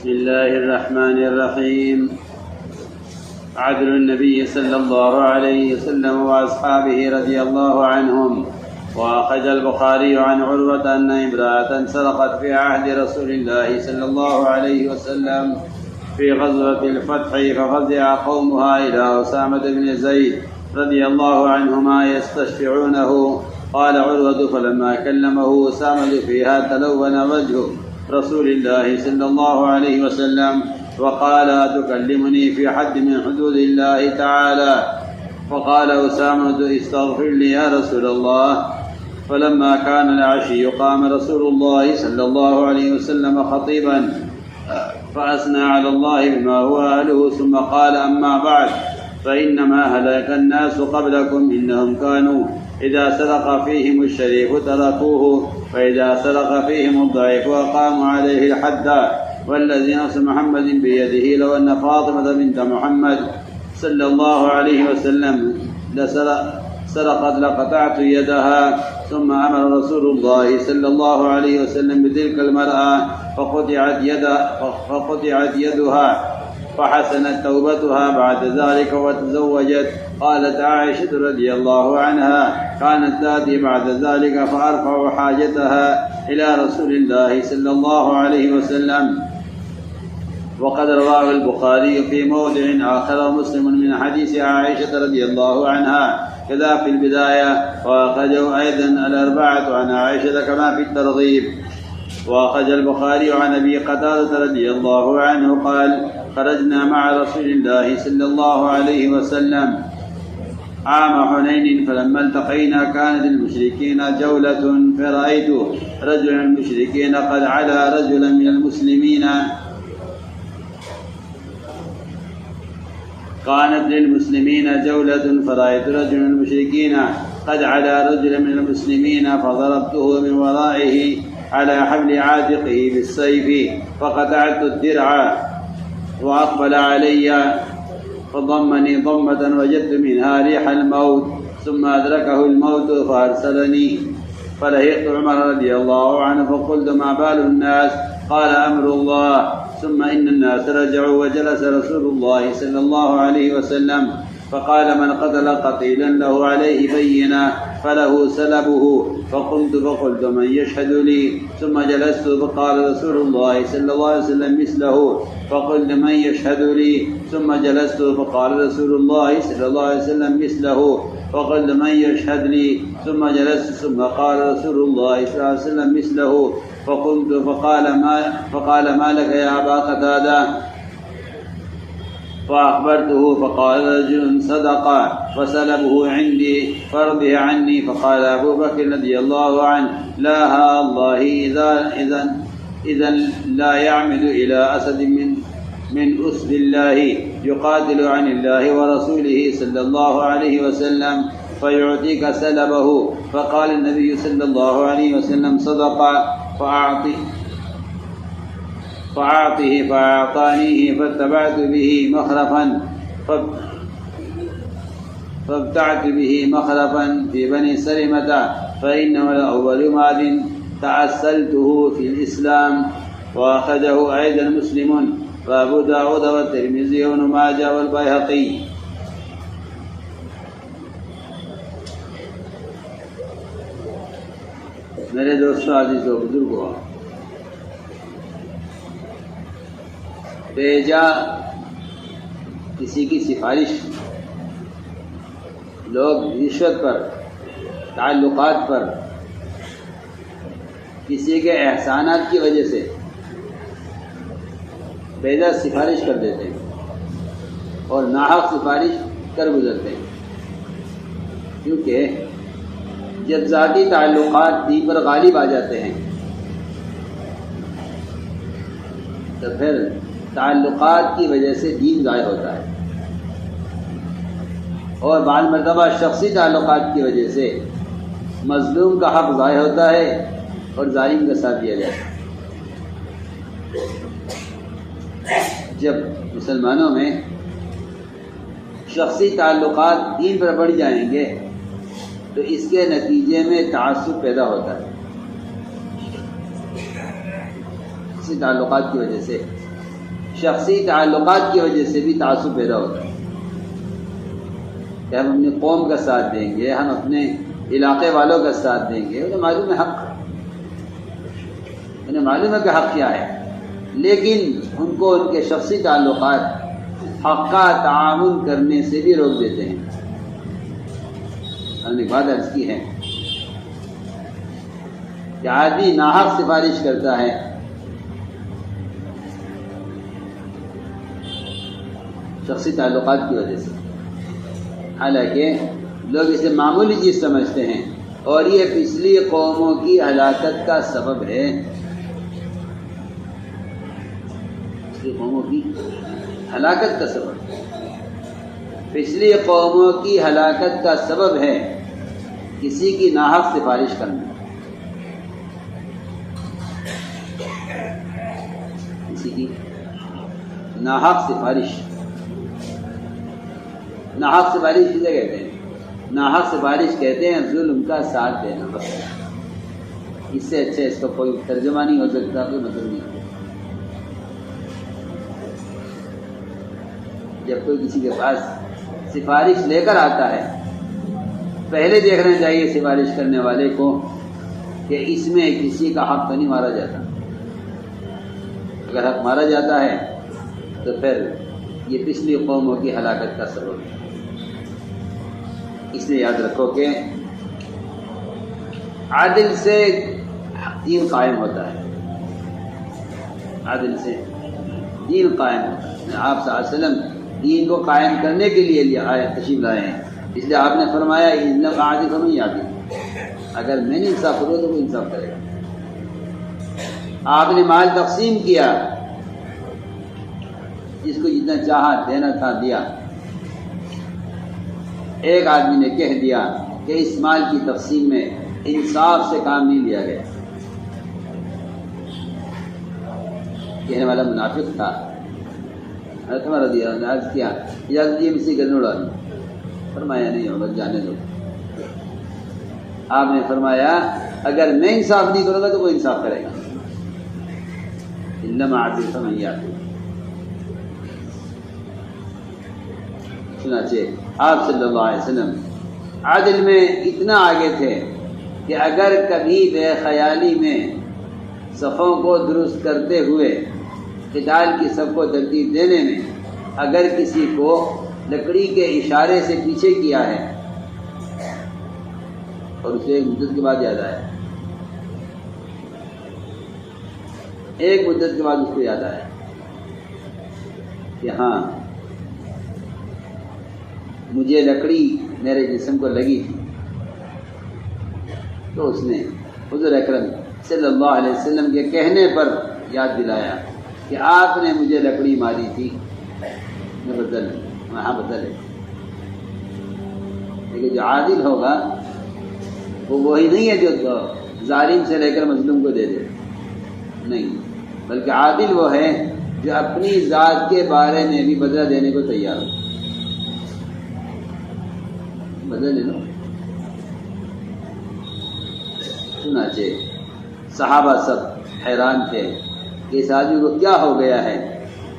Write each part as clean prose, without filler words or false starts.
بسم الله الرحمن الرحيم. عدل النبي صلى الله عليه وسلم وأصحابه رضي الله عنهم. وأخرج البخاري عن عروة أن امرأة سرقت في عهد رسول الله صلى الله عليه وسلم في غزوة الفتح، ففزع قومها إلى أسامة بن زيد رضي الله عنهما يستشفعونه. قال عروة: فلما كلمه أسامة فيها تلون وجه رسول الله صلى الله عليه وسلم وقال: أتكلمني في حد من حدود الله تعالى؟ فقال أسامة: استغفر لي يا رسول الله. فلما كان العشي قام رسول الله صلى الله عليه وسلم خطيبا فأثنى على الله بما هو أهله، ثم قال: أما بعد، فإنما هلك الناس قبلكم إنهم كانوا إذا سرق فيهم الشريف تركوه، فإذا سرق فيهم الضعيف أقاموا عليه الحد. والذي نفس محمد بيده لو أن فاطمة بنت محمد صلى الله عليه وسلم سرقت لقطعت يدها. ثم أمر رسول الله صلى الله عليه وسلم بتلك المرأة فقطعت يدها، فحسنت توبتها بعد ذلك وتزوجت. قالت عائشة رضي الله عنها: كانت تأتي بعد ذلك فأرفع حاجتها إلى رسول الله صلى الله عليه وسلم. وقد رواه البخاري في موضع آخر ومسلم من حديث عائشة رضي الله عنها كذا في البداية، وأخرجه أيضا الأربعة عن عائشة كما في الترغيب. وأخرج البخاري عن أبي قتادة رضي الله عنه قال: خرجنا مع رسول الله صلى الله عليه وسلم عام حنين، فلما التقينا كانت المشركين جولة، فرأيت رجل المشركين قد علا رجلا من المسلمين، كانت للمسلمين جولة، فرأيت رجل المشركين قد علا رجلا من المسلمين، فضربته من ورائه على حبل عاتقه بالسيف، فقطعت الدرع وأقبل علي فضمني ضمة وجدت منها ريح الموت، ثم أدركه الموت فأرسلني، فلهقت عمر رضي الله عنه فقلت: ما بال الناس؟ قال: أمر الله. ثم إن الناس رجعوا وجلس رسول الله صلى الله عليه وسلم فقال: من قتل قتيلا له عليه بينة فله سلبه. فقمت فقلت: من يشهد لي؟ ثم جلست فقال رسول الله صلى الله عليه وسلم مثله، فقلت: من يشهد لي؟ ثم جلست فقال رسول الله صلى الله عليه وسلم مثله، فقلت: من يشهد لي؟ ثم جلست ثم قال رسول الله صلى الله عليه وسلم مثله، فقمت فقال: ما لك يا أبا قتادة؟ فأخبرته فقال: رجل صدق فسلبه عندي فارضه عني. فقال أبو بكر رضي الله عنه: لا الله، إذا لا يعمد إلى أسد من أسد الله يقاتل عن الله ورسوله صلى الله عليه وسلم فيعطيك سلبه. فقال النبي صلى الله عليه وسلم: صدق، فأعطه فأعطانيه، فابتعت به مخرفا في بني سلمة، فإنه لأول مال تعسلته في الإسلام. وأخرجه أيضا مسلم وأبو داود والترمذي وابن ماجه والبيهقي. میرے دوستوں، عزیز و بزرگوں، بیجا کسی کی سفارش، لوگ رشوت پر، تعلقات پر، کسی کے احسانات کی وجہ سے بیجا سفارش کر دیتے ہیں اور ناحق سفارش کر گزرتے ہیں، کیونکہ جب ذاتی تعلقات دین پر غالب آ جاتے ہیں تو پھر تعلقات کی وجہ سے دین ضائع ہوتا ہے، اور بعض مرتبہ شخصی تعلقات کی وجہ سے مظلوم کا حق ضائع ہوتا ہے اور ظالم کا ساتھ دیا جاتا ہے۔ جب مسلمانوں میں شخصی تعلقات دین پر بڑھ جائیں گے تو اس کے نتیجے میں تعصب پیدا ہوتا ہے، شخصی تعلقات کی وجہ سے شخصی تعلقات کی وجہ سے بھی تعصب پیدا ہوتا ہے کہ ہم اپنی قوم کا ساتھ دیں گے، ہم اپنے علاقے والوں کا ساتھ دیں گے، انہیں معلوم ہے حق، انہیں معلوم ہے کہ حق کیا ہے، لیکن ان کو ان کے شخصی تعلقات حق کا تعاون کرنے سے بھی روک دیتے ہیں۔ ہم نے بات عرض کی ہے کہ آدمی ناحق سفارش کرتا ہے، شخصی تعلقات کی وجہ سے، حالانکہ لوگ اسے معمولی چیز سمجھتے ہیں اور یہ پچھلی قوموں کی ہلاکت کا سبب ہے، پچھلی قوموں کی ہلاکت کا سبب، پچھلی قوموں کی ہلاکت کا سبب ہے کسی کی ناحق سفارش کرنا، کسی کی ناحق سفارش، ناحق سفارش کسے کہتے ہیں؟ ناحق سفارش کہتے ہیں ظلم کا ساتھ دینا، بس اس سے اچھا اس کا کوئی ترجمہ نہیں ہو سکتا، کوئی مطلب نہیں۔ جب کوئی کسی کے پاس سفارش لے کر آتا ہے، پہلے دیکھنا چاہیے سفارش کرنے والے کو کہ اس میں کسی کا حق تو نہیں مارا جاتا، اگر حق مارا جاتا ہے تو پھر یہ پچھلی قوموں کی ہلاکت کا سبب ہے۔ اس لیے یاد رکھو کہ عادل سے دین قائم ہوتا ہے، عادل سے دین قائم ہوتا ہے۔ آپ صلی اللہ علیہ وسلم دین کو قائم کرنے کے لیے تشریف لائے ہیں، اس لیے آپ نے فرمایا انک عادل ہو نہیں عادل، اگر میں نے انصاف کروں تو وہ انصاف کرے گا۔ آپ نے مال تقسیم کیا، جس کو جتنا چاہا دینا تھا دیا، ایک آدمی نے کہہ دیا کہ اس مال کی تقسیم میں انصاف سے کام نہیں لیا گیا، کہنے والا منافق تھا۔ حضرت عمر رضی اللہ عنہ نے عرض کیا اجازت دیے کسی گلے اڑا دوں، فرمایا نہیں ہوگا، جانے دو۔ آپ نے فرمایا اگر میں انصاف نہیں کروں گا تو وہ انصاف کرے گا، انما عدل فمن یعدل۔ چنانچہ آپ صلی اللہ علیہ وسلم عدل میں اتنا آگے تھے کہ اگر کبھی بے خیالی میں صفوں کو درست کرتے ہوئے قتال کی صف کو ترتیب دینے میں اگر کسی کو لکڑی کے اشارے سے پیچھے کیا ہے اور اسے ایک مدت کے بعد یاد آیا، ایک مدت کے بعد اس کو یاد آیا کہ ہاں مجھے لکڑی میرے جسم کو لگی تھی، تو اس نے حضور اکرم صلی اللہ علیہ وسلم کے کہنے پر یاد دلایا کہ آپ نے مجھے لکڑی ماری تھی، میں بدل وہاں بدل ہے۔ لیکن جو عادل ہوگا وہ وہی نہیں ہے جو ظالم سے لے کر مظلوم کو دے دے، نہیں، بلکہ عادل وہ ہے جو اپنی ذات کے بارے میں بھی بدلہ دینے کو تیار ہو۔ بدلہ لے لو۔ چنانچہ صحابہ سب حیران تھے کہ اس آدمی کو کیا ہو گیا ہے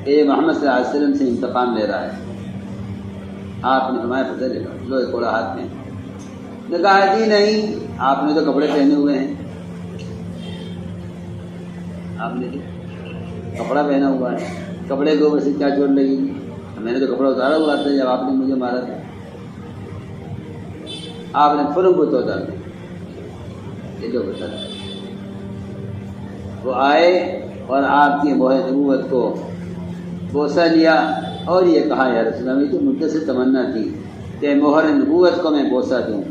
کہ یہ محمد صلی اللہ علیہ وسلم سے انتقام لے رہا ہے۔ آپ نے فرمایا بدلہ لے لو، لو ایک کوڑا ہاتھ میں۔ نے کہا جی نہیں، آپ نے تو کپڑے پہنے ہوئے ہیں، آپ نے کپڑا پہنا ہوا ہے، کپڑے کے اوپر سے کیا چوٹ لگے گی؟ میں نے تو کپڑا اتارا ہوا تھا جب آپ نے مجھے مارا تھا۔ آپ نے فوراً کو تو اتار دیا، یہ جو بتا رہا ہے۔ وہ آئے اور آپ کی مہر نبوت کو بوسہ لیا اور یہ کہا یا رسول اللہ، میری تو مدت سے تمنا تھی کہ مہر نبوت کو میں بوسہ دوں،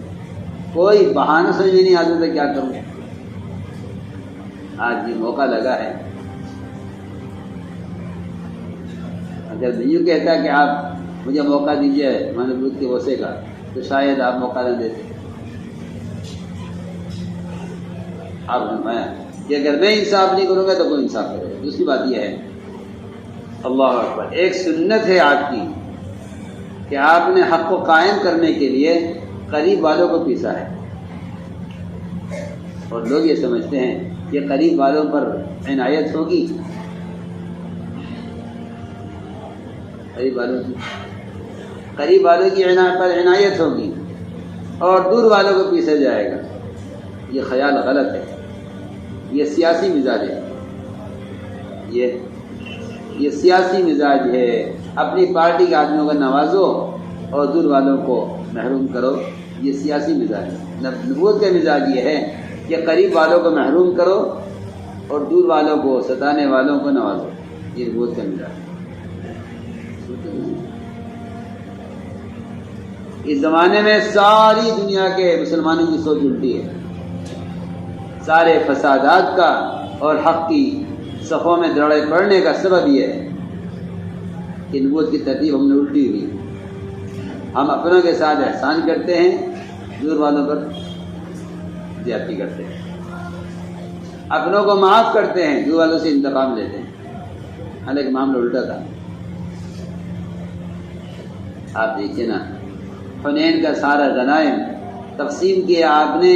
کوئی بہانہ سمجھ نہیں آتا تھا کیا کروں، آج یہ موقع لگا ہے۔ اگر میں یوں کہتا کہ آپ مجھے موقع دیجیے مہر نبوت کے بوسے کا تو شاید آپ موقع نہ دیتے۔ آپ نے فرمایا کہ اگر میں انصاف نہیں کروں گا تو کوئی انصاف کرے گا۔ دوسری بات یہ ہے، اللہ اکبر، ایک سنت ہے آپ کی کہ آپ نے حق کو قائم کرنے کے لیے قریب والوں کو پیسا ہے، اور لوگ یہ سمجھتے ہیں کہ قریب والوں پر عنایت ہوگی، قریب والوں کی عنایت پر عنایت ہوگی اور دور والوں کو پیچھے جائے گا. یہ خیال غلط ہے. یہ سیاسی مزاج ہے. یہ سیاسی مزاج ہے. اپنی پارٹی کے آدمیوں کو نوازو اور دور والوں کو محروم کرو. یہ سیاسی مزاج ہے. نبوت کا مزاج یہ ہے کہ قریب والوں کو محروم کرو اور دور والوں کو ستانے والوں کو نوازو. یہ نبوت کا مزاج ہے. اس زمانے میں ساری دنیا کے مسلمانوں کی سوچ الٹی ہے. سارے فسادات کا اور حق کی صفوں میں دڑے پڑنے کا سبب یہ ہے کہ نبوت کی ترتیب ہم نے الٹی ہوئی. ہم اپنوں کے ساتھ احسان کرتے ہیں, دور والوں پر زیادتی کرتے ہیں. اپنوں کو معاف کرتے ہیں, دور والوں سے انتقام لیتے ہیں. حالانکہ معاملہ الٹا تھا. آپ دیکھیے نا, حنین کا سارا غنائم تقسیم کیا آپ نے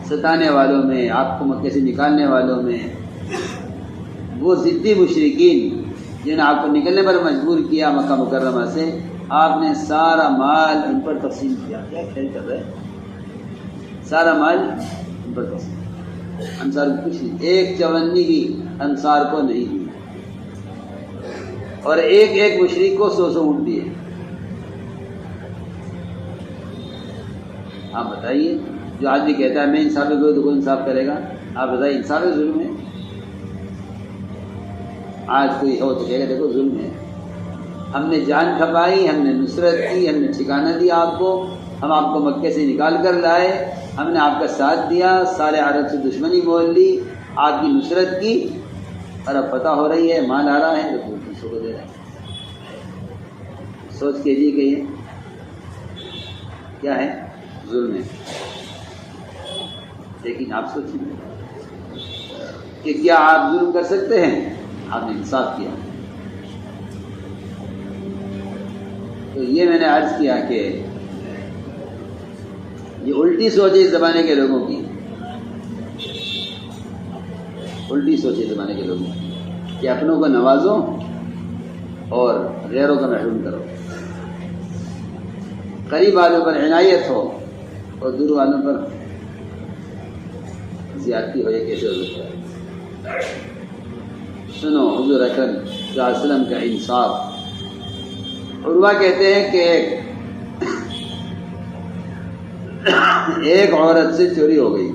ستانے والوں میں, آپ کو مکے سے نکالنے والوں میں. وہ ضدی مشرکین جنہوں نے آپ کو نکلنے پر مجبور کیا مکہ مکرمہ سے, آپ نے سارا مال ان پر تقسیم کیا. کیا خیر کر رہے, سارا مال ان پر تقسیم. انصار کو کچھ نہیں, ایک چونی بھی انصار کو نہیں دی, اور ایک ایک مشرک کو 100 اونٹ دیے. آپ بتائیے, جو آدمی کہتا ہے میں انصاف کروں تو کون انصاف کرے گا؟ آپ بتائیے, انصاف ہے ظلم ہے؟ آج کوئی ہو تو کہے گا دیکھو ظلم ہے. ہم نے جان کھپائی, ہم نے نصرت کی, ہم نے ٹھکانہ دیا آپ کو, ہم آپ کو مکے سے نکال کر لائے, ہم نے آپ کا ساتھ دیا, سارے عرب سے دشمنی بول لی, آپ کی نصرت کی, اور اب پتہ ہو رہی ہے مال آ رہا ہے تو دوسروں کو دے رہے ہیں. سوچ کیجیے کہ یہ کیا ہے, ظلم ہے. لیکن آپ سوچیے کہ کیا آپ ظلم کر سکتے ہیں؟ آپ نے انصاف کیا. تو یہ میں نے عرض کیا کہ یہ الٹی سوچ ہے اس زمانے کے لوگوں کی, الٹی سوچ ہے اس زمانے کے لوگوں کی کہ اپنوں کو نوازو اور غیروں کو محروم کرو. قریب والوں پر عنایت ہو اور دور والوں پر زیادتی ہو. یہ کیسے ہو سکتا ہے؟ سنو حضور اکرم صلی اللہ علیہ وسلم کا انصاف. عروہ کہتے ہیں کہ ایک عورت سے چوری ہو گئی,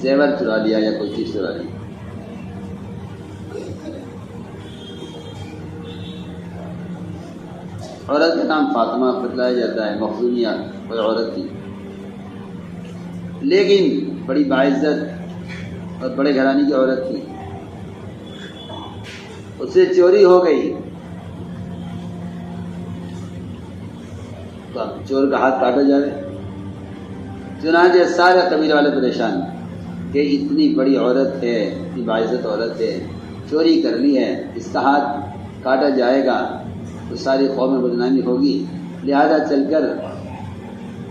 زیور چرا لیا یا کوئی چیز چرا لی. عورت کا نام فاطمہ بتلایا جاتا ہے, مخزومیہ کوئی عورت تھی, لیکن بڑی باعزت اور بڑے گھرانے کی عورت تھی. اس سے چوری ہو گئی تو اب چور کا ہاتھ کاٹا جائے. چنانچہ سارے قبیلے والے پریشان کہ اتنی بڑی عورت ہے, اتنی باعزت عورت ہے, چوری کر لی ہے, اس کا ہاتھ کاٹا جائے گا تو ساری قوم میں بدنامی ہوگی. لہذا چل کر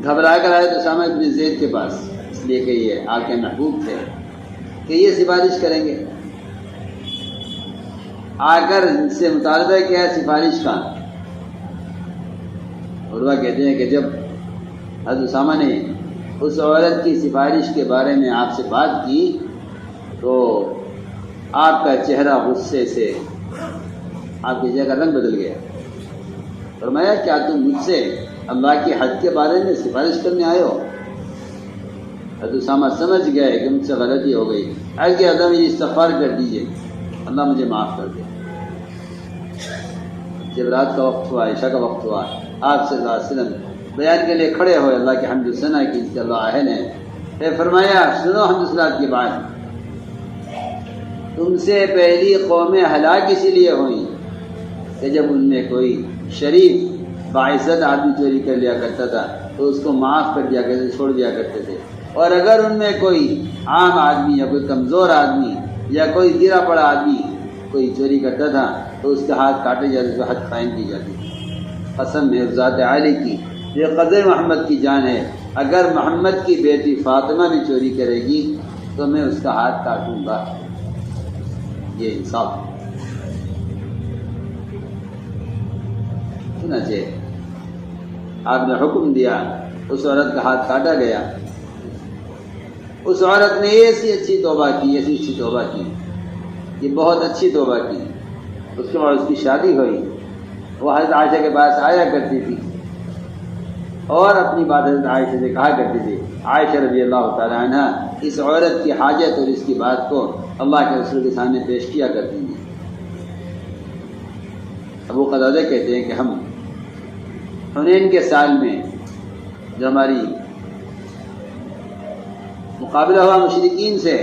گھبرا کر آئے تو اسامہ بن زید کے پاس, اس لیے کہ یہ آپ کے محبوب تھے, کہ یہ سفارش کریں گے. آ کر ان سے مطالبہ کیا ہے سفارش کا. عروہ کہتے ہیں کہ جب حضرت اسامہ نے اس عورت کی سفارش کے بارے میں آپ سے بات کی تو آپ کا چہرہ غصے سے, آپ کے چہرے کا رنگ بدل گیا. فرمایا کیا تم مجھ سے اللہ کے حج کے بارے میں سفارش کرنے آئے ہو؟ حضرت اسامہ سمجھ گئے کہ مجھ سے غلطی ہو گئی. عرض کیا اللہ مجھے استغفار کر دیجئے, اللہ مجھے معاف کر دے. جب رات کا وقت ہوا, عشاء کا وقت ہوا, آپ صلی اللہ علیہ وسلم بیان کے لیے کھڑے ہوئے, اللہ کے حمد و ثنا کی جس کے اللہ اہل ہیں. پھر فرمایا سنو حمد و ثنا کی بات, تم سے پہلی قومیں ہلاک اسی لیے ہوئیں کہ جب ان میں کوئی شریف باعزت آدمی چوری کر لیا کرتا تھا تو اس کو معاف کر دیا کرتے, چھوڑ دیا کرتے تھے. اور اگر ان میں کوئی عام آدمی یا کوئی کمزور آدمی یا کوئی گرا پڑا آدمی کوئی چوری کرتا تھا تو اس کے ہاتھ کاٹے جاتے تھے, حد قائم کی جاتی تھی. قسم ہے ذات عالی کی, یہ قدر محمد کی جان ہے, اگر محمد کی بیٹی فاطمہ بھی چوری کرے گی تو میں اس کا ہاتھ کاٹوں گا. یہ انصاف ہے. چنانچہ آپ نے حکم دیا، اس عورت کا ہاتھ کاٹا گیا۔ اس عورت نے ایسی اچھی توبہ کی، ایسی اچھی توبہ کی، یہ بہت اچھی توبہ کی۔ اس کے بعد اس کی شادی ہوئی۔ وہ حضرت عائشہ کے پاس آیا کرتی تھی اور اپنی بات حضرت عائشہ سے کہا کرتی تھی۔ عائشہ رضی اللہ تعالیٰ عنہ اس عورت کی حاجت اور اس کی بات کو اللہ کے رسول کے سامنے پیش کیا کرتی تھی۔ ابو قتادہ کہتے ہیں کہ ہم حنین کے سال میں جو ہماری مقابلہ ہوا مشرکین سے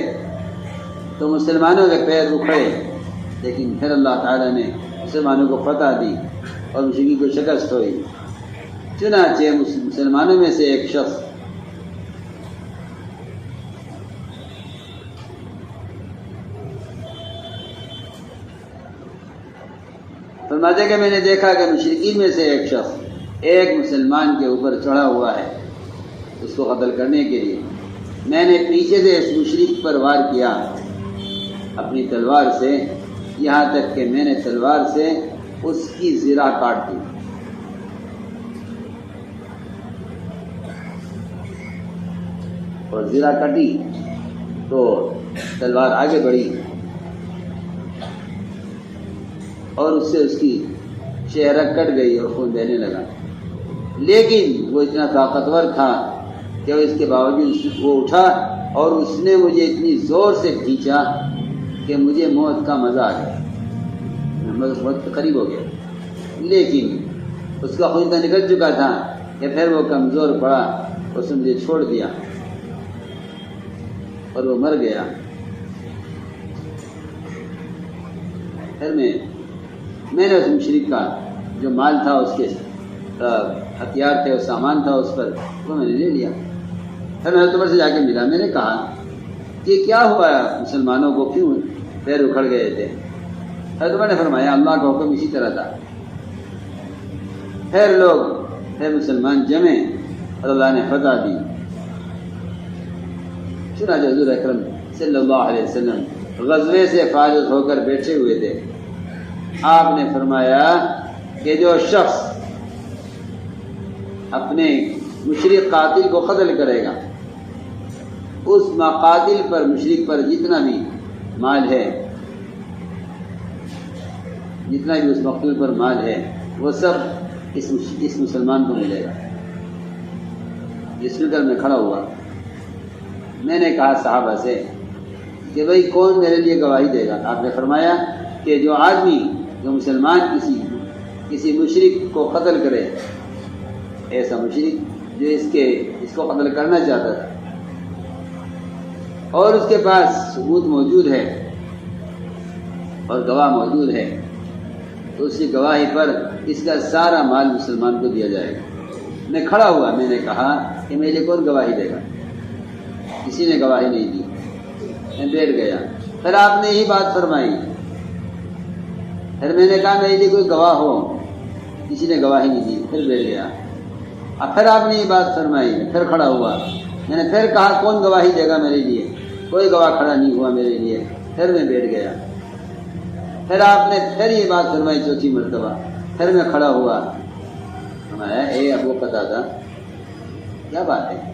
تو مسلمانوں کے پیر اکھڑے، لیکن پھر اللہ تعالیٰ نے مسلمانوں کو فتح دی اور مشرکین کو شکست ہوئی۔ چنانچہ مسلمانوں میں سے ایک شخص فرماتے کہ میں نے دیکھا کہ مشرکین میں سے ایک شخص ایک مسلمان کے اوپر چڑھا ہوا ہے اس کو قتل کرنے کے لیے۔ میں نے پیچھے سے اس مشرک پر وار کیا اپنی تلوار سے، یہاں تک کہ میں نے تلوار سے اس کی زرہ کاٹ دی۔ اور زرہ کٹی تو تلوار آگے بڑھی اور اس سے اس کی چہرہ کٹ گئی اور خون بہنے لگا، لیکن وہ اتنا طاقتور تھا کہ اس کے باوجود وہ اٹھا اور اس نے مجھے اتنی زور سے کھینچا کہ مجھے موت کا مزہ آ گیا، میں موت کے قریب ہو گیا، لیکن اس کا خون اتنا نکل چکا تھا کہ پھر وہ کمزور پڑا، اس نے مجھے چھوڑ دیا اور وہ مر گیا۔ پھر میں نے اس مشرک کا جو مال تھا، اس کے ہتھیار تھے، سامان تھا اس پر، وہ میں نے لے لیا۔ پھر میں حضرت عمر سے جا کے ملا، میں نے کہا کہ کیا ہوا مسلمانوں کو، کیوں پیر اکھڑ گئے تھے؟ حضرت عمر نے فرمایا اللہ کا حکم اسی طرح تھا۔ پھر مسلمان جمے اور اللہ نے فتح دی۔ چنانچہ حضور اکرم صلی اللہ علیہ وسلم غزوے سے فارغ ہو کر بیٹھے ہوئے تھے۔ آپ نے فرمایا کہ جو شخص اپنے مشرک قاتل کو قتل کرے گا، اس قاتل پر، مشرک پر جتنا بھی مال ہے، جتنا بھی اس مقتول پر مال ہے، وہ سب اس مسلمان کو ملے گا۔ جس فکر میں کھڑا ہوا، میں نے کہا صحابہ سے کہ بھئی کون میرے لیے گواہی دے گا؟ آپ نے فرمایا کہ جو آدمی، جو مسلمان کسی مشرک کو قتل کرے، ایسا مشرک جو اس کو قتل کرنا چاہتا تھا اور اس کے پاس ثبوت موجود ہے اور گواہ موجود ہے، تو اس کی گواہی پر اس کا سارا مال مسلمان کو دیا جائے گا۔ میں کھڑا ہوا، میں نے کہا کہ میرے لیے کون گواہی دے گا؟ کسی نے گواہی نہیں دی، میں بیٹھ گیا۔ پھر آپ نے یہی بات فرمائی، پھر میں نے کہا میرے لیے کوئی گواہ ہو، کسی نے گواہی نہیں دی، پھر بیٹھ گیا۔ اب پھر آپ نے یہ بات فرمائی، پھر کھڑا ہوا، میں نے پھر کہا کون گواہی دے گا میرے لیے؟ کوئی گواہ کھڑا نہیں ہوا میرے لیے، پھر میں بیٹھ گیا۔ پھر آپ نے پھر یہ بات فرمائی چوتھی مرتبہ، پھر میں کھڑا ہوا۔ فرمایا اے ابو قتادہ کیا بات ہے؟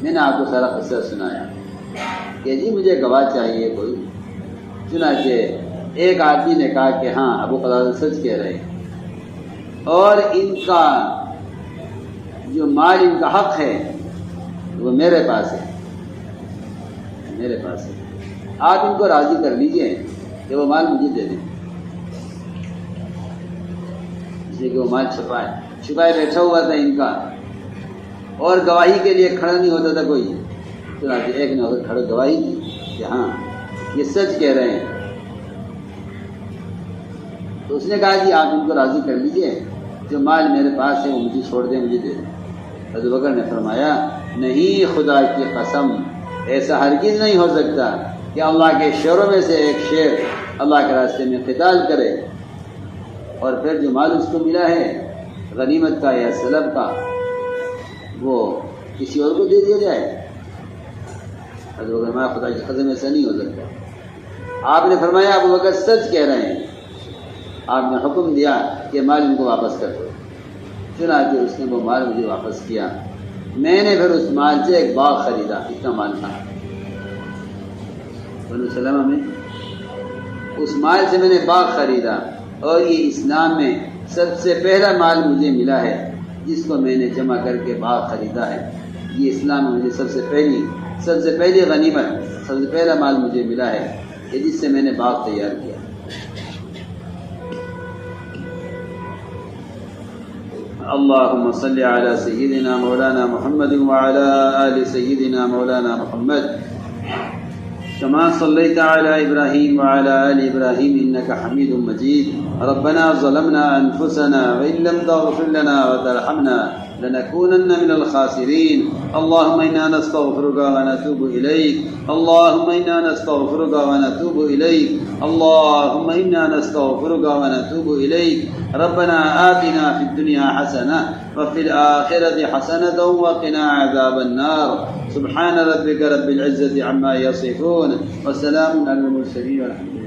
میں نے آپ کو سارا قصہ سنایا کہ جی مجھے گواہ چاہیے کوئی۔ چنانچہ ایک آدمی نے کہا کہ ہاں ابو قتادہ سچ کہہ رہے ہیں، اور ان کا جو مال، ان کا حق ہے وہ میرے پاس ہے، میرے پاس ہے، آپ ان کو راضی کر لیجئے کہ وہ مال مجھے دے دیں۔ اس لیے کہ وہ مال چھپائے بیٹھا ہوا تھا ان کا، اور گواہی کے لیے کھڑا نہیں ہوتا تھا کوئی۔ چنانچہ ایک نے ہو کر کھڑا گواہی دی کہ ہاں یہ سچ کہہ رہے ہیں۔ تو اس نے کہا جی آپ ان کو راضی کر لیجئے، جو مال میرے پاس ہے وہ مجھے چھوڑ دیں، مجھے دے دیں۔ حضرت بکر نے فرمایا نہیں، خدا کی قسم، ایسا ہرگز نہیں ہو سکتا کہ اللہ کے شیروں میں سے ایک شیر اللہ کے راستے میں قتال کرے اور پھر جو مال اس کو ملا ہے غنیمت کا یا سلب کا، وہ کسی اور کو دے دیا جائے۔ حضرت بکر نے فرمایا خدا کی قسم ایسا نہیں ہو سکتا۔ آپ نے فرمایا ابو بکر سچ کہہ رہے ہیں، آپ نے حکم دیا کہ مال ان کو واپس کر دو، چنانچہ اس نے وہ مال مجھے واپس کیا۔ میں نے پھر اس مال سے ایک باغ خریدا، اتنا مال تھا بنو سلمہ میں، اس مال سے میں نے باغ خریدا، اور یہ اسلام میں سب سے پہلا مال مجھے ملا ہے جس کو میں نے جمع کر کے باغ خریدا ہے۔ یہ اسلام میں مجھے سب سے پہلی غنیمت، سب سے پہلا مال مجھے ملا ہے کہ جس سے میں نے باغ تیار کیا۔ اللهم صل على سيدنا مولانا محمد وعلى آل سيدنا مولانا محمد كما صليت على إبراهيم وعلى آل إبراهيم إنك حميد مجيد. ربنا ظلمنا أنفسنا وإن لم تغفر لنا وترحمنا لنكونن من الخاسرين. اللهم إنا نستغفرك ونتوب إليك، اللهم إنا نستغفرك ونتوب إليك، اللهم إنا نستغفرك ونتوب إليك. ربنا آتنا في الدنيا حسنة وفي الآخرة حسنة وقنا عذاب النار. سبحان ربك رب العزة عما يصفون وسلام على المرسلين والحمد لله.